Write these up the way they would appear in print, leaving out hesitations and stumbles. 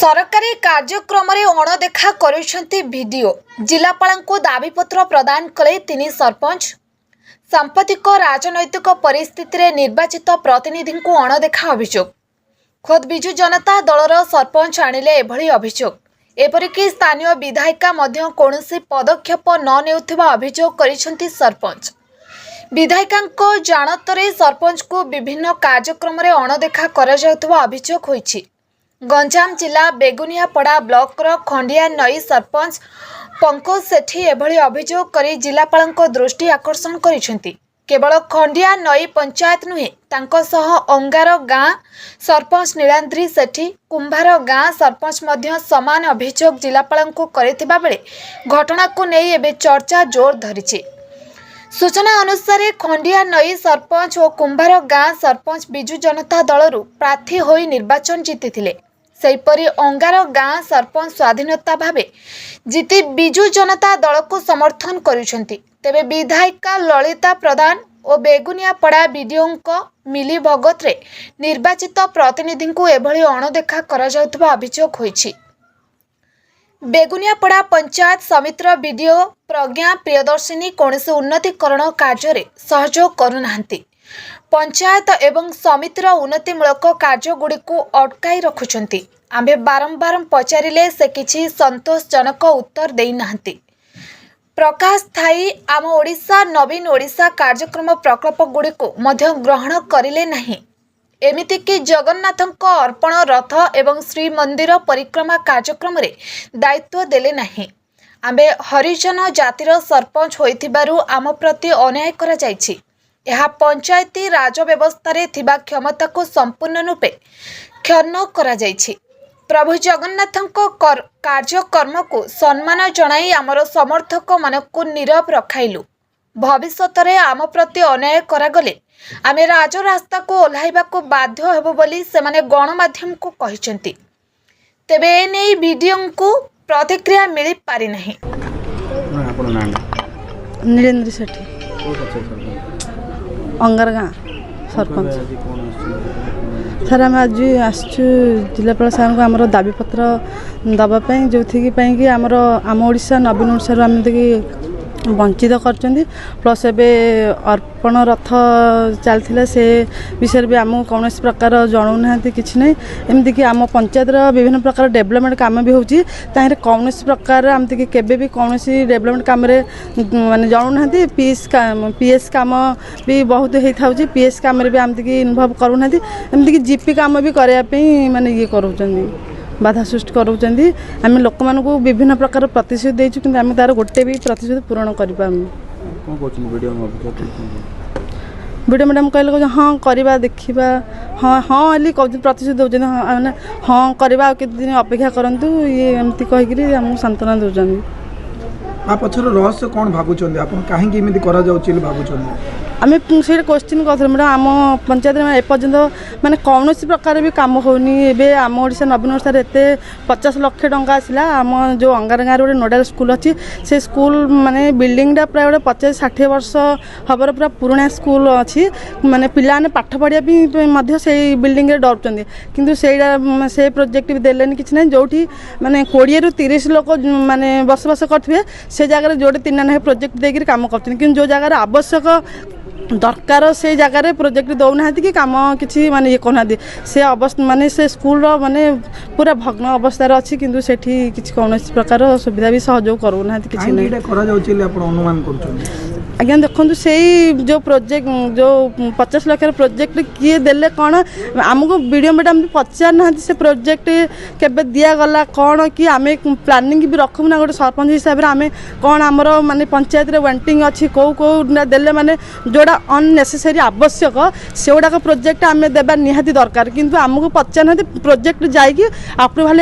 सरकारी कार्यक्रम अणदेखा करिसेंती जिलापाल दाबीपत्र प्रदान कले तीन सरपंच। सांप्रतिक राजनैतिक परिस्थिति निर्वाचित प्रतिनिधि को अणदेखा अभियोग। खोद बिजु जनता दलर सरपंच आणिले एभली अभियोग। एपरिक स्थानीय विधायिका मध्य कौनसी पदक्षेप न नेउथिबा अभियोग करिसेंती सरपंच। विधायिका जानतरे सरपंच को विभिन्न कार्यक्रम अणदेखा करा जाउथबा अभियोग होईछि। गंजाम जिला बेगुनियापड़ा ब्लॉक खंडिया नई सरपंच पंकज सेठी एभली अभियोग करी जिलापाल दृष्टि आकर्षण करिसेंती। केवल खंडिया नई पंचायत नुहे तांको सह अंगार गाँ सरपंच नीलाद्री सेठी कुंभार गाँ सरपंच मध्य समान अभियोग जिलापाल को करिथिबा बेले घटना को नहीं एबे चर्चा जोर धरिछि। सूचना अनुसार खंडिया नई सरपंच और कुंभार गाँ सरपंच बिजु जनता दलरू प्रार्थी होई निर्वाचन जीतिथिले। सेहीपरि अंगार गाँ सरपंच स्वाधीनता भावे जीति बिजु जनता दल को समर्थन करुछंती। तेबे विधायिका ललिता प्रधान और बेगुनियापड़ा बीडीओ मिली भगत रे निर्वाचित प्रतिनिधि को एभली अणदेखा करा जाउथबा अभियोग होईछि। बेगुनियापड़ा पंचायत समितिर बीडीओ प्रज्ञा प्रियदर्शिनी कौनसी उन्नतीकरण कार्य सहयोग करुनाहांती। पंचायत एवं समितिर उन्नतिमूलक कार्यगुड़ी को अटकाई रखुछंती। आम्भे बारंबार पचारिले से किछि संतोषजनक उत्तर देई नाहांती। प्रकाश थाई आम ओडिशा नवीन ओडिशा कार्यक्रम प्रकल्प गुड़ी को मध्य ग्रहण करिले नहीं। एमिति कि जगन्नाथଙ୍କ अर्पण रथ एवं श्रीमंदिर परिक्रमा कार्यक्रम रे दायित्व देले नहीं। आम्बे हरिजन जातिर सरपंच होइथिबारु आम प्रति अन्याय करा जायछि। यह पंचायती राज व्यवस्था रे थिबा क्षमता को संपूर्ण रूपे क्षर्ण करा जायछि। प्रभु जगन्नाथଙ୍କ कार्यकर्म को सम्मान जणाई आमर समर्थक मान को नीरव रखाइलु। भविष्यत रे आम प्रति अन्याय करागले आमे राजरास्ता को ओह्लाइबा को बाध्य हेबो बोली सेमाने गणमाध्यम को कहिसेंती। तेबे एने वीडियो को प्रतिक्रिया मिली पारि नहीं। नीलेंद्र सेठी अंगार गाँ सरपंच। सर आम आज आसचु जिलापाल सार को आमर दाबीपत्र दवापाई जो कि आमर आम ओडिशा नवीन ओडिशा आम वंचित करचंदी। प्लस एबे अर्पण रथ चलथिला से विषय भी आम कौन प्रकार जनाऊ ना कि नहीं। एमती कि आम पंचायत विभिन्न प्रकार डेवलपमेंट काम भी होची ताहिर कौन प्रकार आमती कि केबे भी कौन डेवलपमेंट काम रे माने जनाऊ ना। पीएस काम भी बहुत होता है। पीएस काम रे भी आमती कि इनवल्व करू ना। एमती कि जीपी काम भी करने माने ये करूचंदी बाधा सृष्टि करूचंदी। आम लोक मान को विभिन्न प्रकार प्रतिश्रुति देचु कि आम तार गोटे भी प्रतिश्रुति पूरण कर वीडियो मैडम कहले हाँ करवा देखा हाँ हाँ अली प्रतिश्रुति दौरान हाँ हाँ करवा के दिन अपेक्षा करूँ ये एमती कहीकि आमको सांत्वना दौरान। पछर रहस्य कौन भावुं आप कहीं भावुं आम से क्वेश्चन कर मैडम आम पंचायत में एपर्यंत माने कौन प्रकार भी कम होनी। एबे आम ओडिशा नवीन ओडिशा एत 50 लाख टंका आसला। आम जो अंगार गाँव गोटे नोडाल स्कूल अच्छी से स्कूल माने बिल्डिंगटा प्राय गोटे 50-60 वर्ष हबर पूरा पुराना स्कूल अच्छी। माने पिला पाठ पढ़िया से बिल्डिंग डरुँच किंतु से प्रोजेक्ट भी देलेनि किछि नै। जोठी माने 20-30 लोक माने बसबास करथिबे से जगह जोड़े 3 प्रोजेक्ट देकर काम कर जो जगार आवश्यक दरकार से जगह प्रोजेक्ट दौना कि कम किसी माने ये कहना से अवस्था माने से स्कूल माने पूरा भग्न अवस्था अच्छी किंतु सेठी किसी कौन प्रकार सुविधा भी सहयोग करूना किसी अनुमान आज्ञा देखो से जो प्रोजेक्ट जो 50 लाख प्रोजेक्ट किए देले कौन आमको वीडियो मैडम भी पचार ना से प्रोजेक्ट केबे दिया गला कौन कि आम प्लानिंग भी रखू ना गोटे सरपंच हिसाब से आम कौन आमर माने पंचायत रे वेटिंग अच्छी कौ देले माने जोड़ा अननेसेसरी आवश्यक से गुड़ाक प्रोजेक्ट आम देवा निहाती दरकार किंतु आमको पचार ना प्रोजेक्ट जाकि अप्रूवाल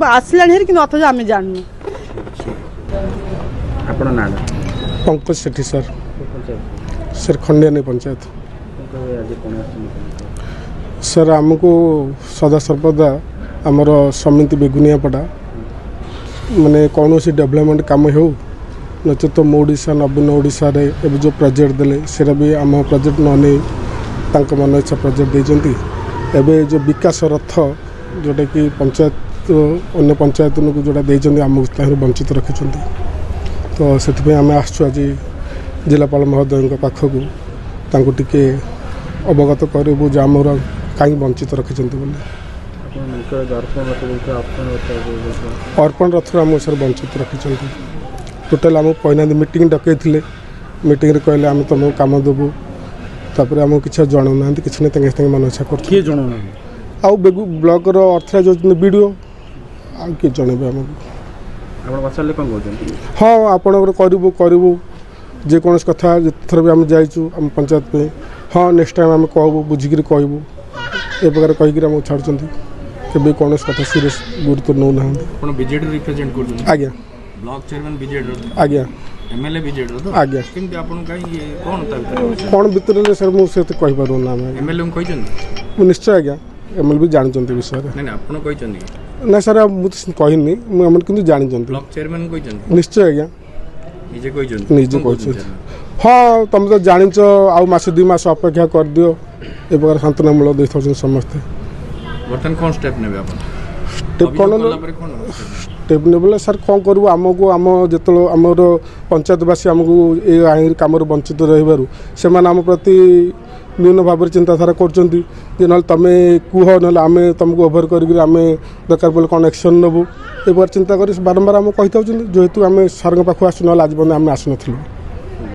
आसला कि अथच आम जानू। पंकज सेठी सर खंडिया नहीं पंचायत सर आमको सदा सर्वदा आमर समिति बेगुनियापड़ा माने कौन डेवलपमेंट काम हो नचेत तो ओडिशा नवीन ओडिशा रे एबे जो प्रोजेक्ट देले सेरा भी आम प्रोजेक्ट न नहीं मन इच्छा प्रोजेक्ट देते। एबे जो विकास रथ जोटा कि पंचायत तो अन्य पंचायत को जोड़ा देइछन्ती आमको ताहरु वंचित रखिछन्ती तो सेथिपे आमे आसछु आज जिलापाल महोदय पाखकू तांको टिके अवगत करू जे आमर कहीं वंचित रखिछन्ती बोली अर्पण रथ आम सर वंचित रखिछन्ती टोटाल आम पहिना मीटिंग डकई मीटिंग कहले आम तुमको कम देवु तापर आमको किसी जनाऊ ना किसी ना मन इच्छा कर बेगू ब्लॉक अर्थरा जो वीडियो आउ किए जनइबे आमको हाँ आपणकर करूँ जेकोसी कथा जितथर भी आम जाइचु आम पंचायत पे हाँ नेक्स्ट टाइम आम कहबू बुझिक कहबू ए प्रकार कहीकि आमको छाड़ुंट के कौन कथा सीरीयस गुरुत्व नौ ना बीजेडी रिप्रेजेंट कर आज्ञा ब्लॉक चेयरमैन बीजेडी आज्ञा एमएलए बीजेडी तो आज्ञा किंतु आपन काई कोन कौन भितर सर मुझे कही पार ना एमएलए को कहछन निश्चय आज्ञा एमएलए भी जानते विषय नहीं आपन कहछन ना सर मुझे कहनी मुझे जानते ब्लॉक चेयरमैन कहछन निश्चय आज्ञा निजे कहछन निजे कहछन हाँ तुम तो जानिच आउ मास 2 मास अपेक्षा कर दियो ए प्रकार शांतनामूलक देथछन समस्त बर्तन कौन स्टेप नेबे आपन स्टेप कौन स्टेप ने सर कौन करूँ आमको आम जो आमर पंचायतवासी आमको ये आईन कम वंचित रही से आम प्रति न्यून भाव चिंताधारा कर ना तुम्हें कह ना आम तुमको ओभर करें दरकार पड़े कौन एक्शन नेबू ये चिंता कर बारंबार आम कही जेहेतु आम सार पाखु आसु ना आज बंद आम आसनू।